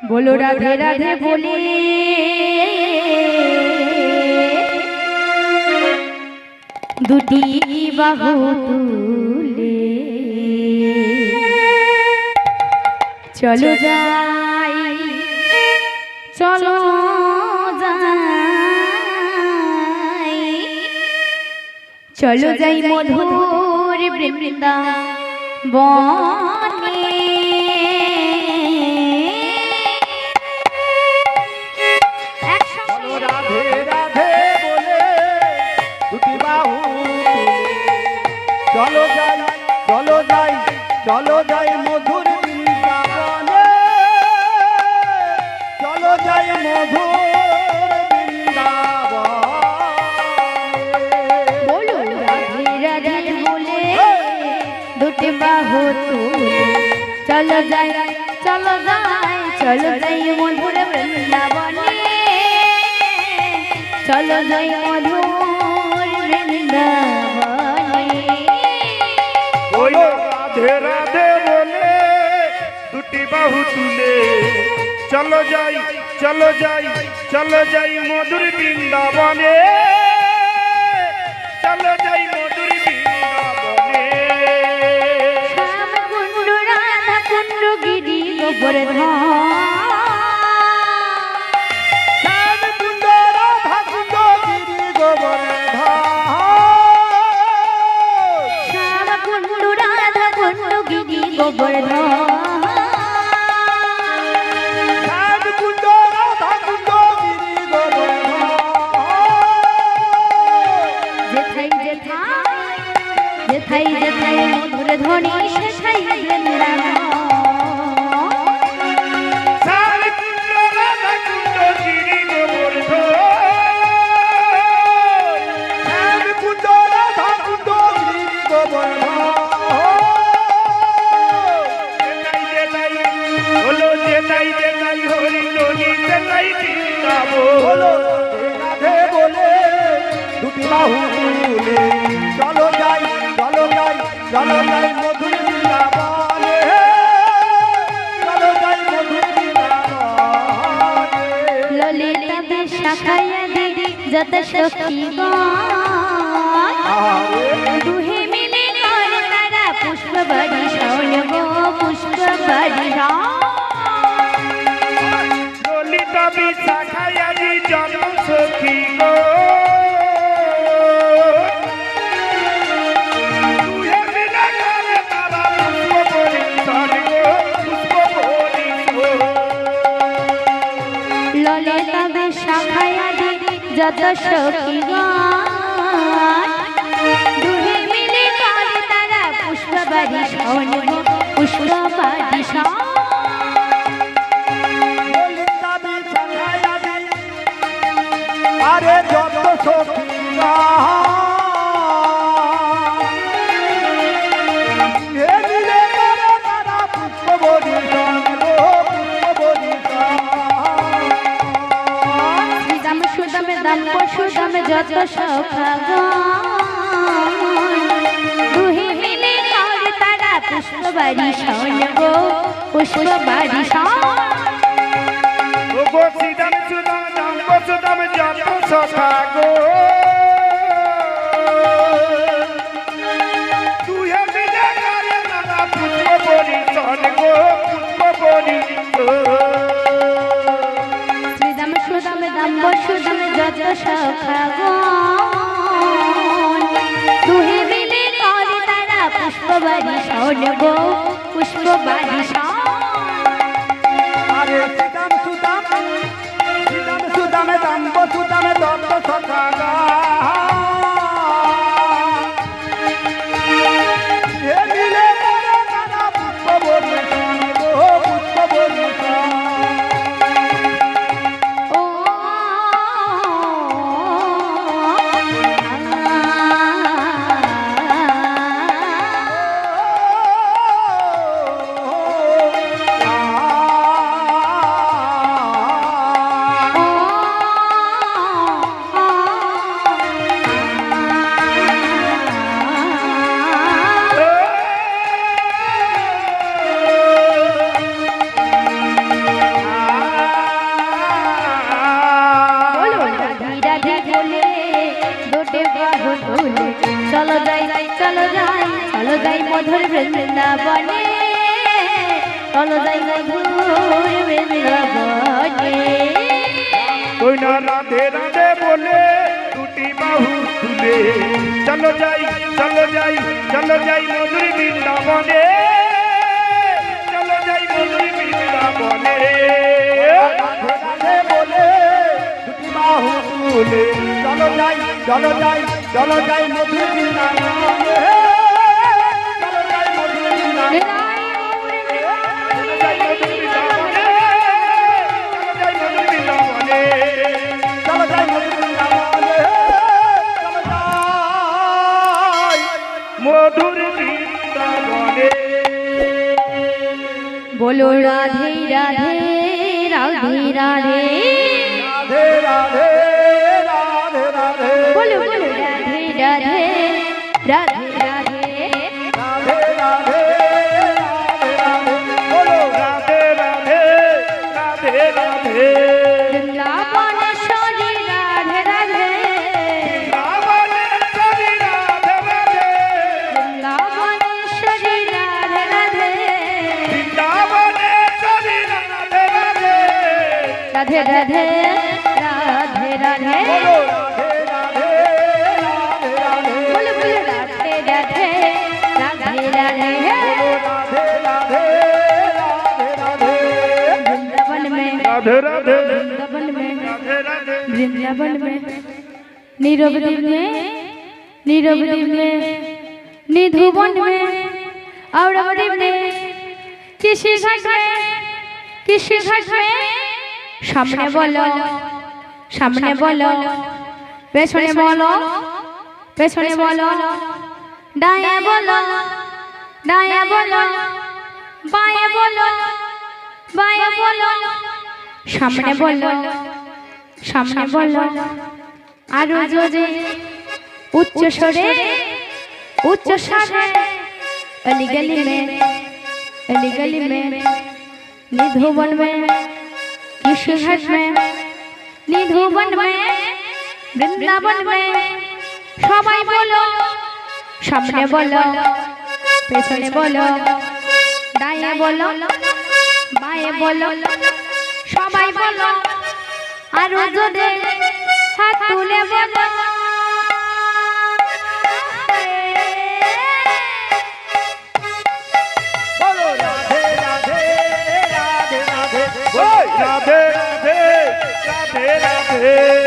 बोलो राधे राधे बोले दुटी बाहु तुले चलो जाई चलो जाई चलो जाई मधुर वृंदावने चलो जाई चलो जाई चलो जाई मधुर वृंदावने चलो जाई मधुर वृंदावने बोलो राधे राधे बोले दुटी बाहु तुले चलो जाई चलो जाई चलो जाई मधुर वृंदावने चलो जाई मधुर वृंदावने बोलो राधे राधे बोले दुटी बाहु तुले चलो जाई चलो जाई चलो जाई मधुर वृंदावने चलो जाई मधुर वृंदावने श्याम कुंड राधा कुंड गिरी गोवर्धन श्याम कुंड राधा कुंड गिरी गोवर्धन श्याम कुंड राधा कुंड गिरी गोवर्धन मधुर ध्वनि सेठाई वृंदावन श्याम कुंड राधा कुंड गिरी गोवर्धन श्याम कुंड राधा कुंड गिरी गोवर्धन बोलो जेताई जेताई हरि लोनी जेताई बोलो राधे बोले दुटी बाहु तुले चलो जाई चलो जाई चलो जाई मधुर वृंदावने चलो जाई मधुर वृंदावने ललिता विशाखाया देवी जत सखी दुहे मिले कर तारा पुष्प बरिशान गो पुष्प बरिशान ललिता विशाखाया जी जन्म सखी गो ललिता विशाखाया देवी जत सखी दुहे मिले कर तारा पुष्प बरिशान गो पुष्प बरिशान ललिता विशाखाया जी अरे जत सखी जत दुहे मिले कर तारा पुष्प बरिशान गो पुष्प बरिशान गोसीदम सुदम दाम गोसुदम जत सखा गो तुहे मिले करे नाना पुष्प बरिशान गो पुष्प बरिशान सुदम सुदम जत सखा दुहे मिले कर तारा पुष्प बरिशान गो पुष्प बरिशान अरे सीताम सुदाम सुदाम दाम सुदाम दत्त सखा हे मिले करे नाना पुष्प बरिशान गो पुष्प बरिशान চলো যাই চলো যাই চলো যাই মধুর বৃন্দাবনে চলো যাই মধুর বৃন্দাবনে ওই না রাধে রাধে বলে দুটি বাহু তুলে চলো যাই চলো যাই চলো যাই মধুর বৃন্দাবনে চলো যাই মধুর বৃন্দাবনে রাধে বলে দুটি বাহু তুলে চলো যাই চলো যাই চলো যাই মধুর বৃন্দাবনে চলো যাই মধুর বৃন্দাবনে মধুর বৃন্দাবনে बोलो राधे राधे राधे राधे রাধে রাধে রাধে রাধে बोलो बोलो राधे राधे राधे राधे রাধে রাধে রাধে রাধে বলো রাধে রাধে রাধে রাধে বৃন্দাবনেশ্বরী রাধে রাধে বৃন্দাবনেশ্বরী রাধে রাধে বৃন্দাবনেশ্বরী রাধে রাধে বৃন্দাবনেশ্বরী রাধে রাধে राधे राधे राधे राधे বলো রাধে রাধে রাধে রাধে बोलो बोलो राधे राधे राधे राधे বলো রাধে राधे राधे राधे वृंदावन में राधे राधे वृंदावन में राधे राधे वृंदावन में नीरवद्वीप में नीरवद्वीप में निधुवन में औरवद्वीप में किसी घाट में सामने बोलो पेछने बोलो दाएं बोलो बाएं बोलो सामने बोलो आरो जोरे उच्च स्वरे अली गली में निधुवन में किशोरघाट में निधुवन में वृंदावन में सबाई बोलो सामने बोलो पेछने बोलो दाएं बोलो बाएं बोलो सबाई बोलो आरो जोरे हाथ तुले बोलो बोलो राधे राधे राधे राधे राधे राधे राधे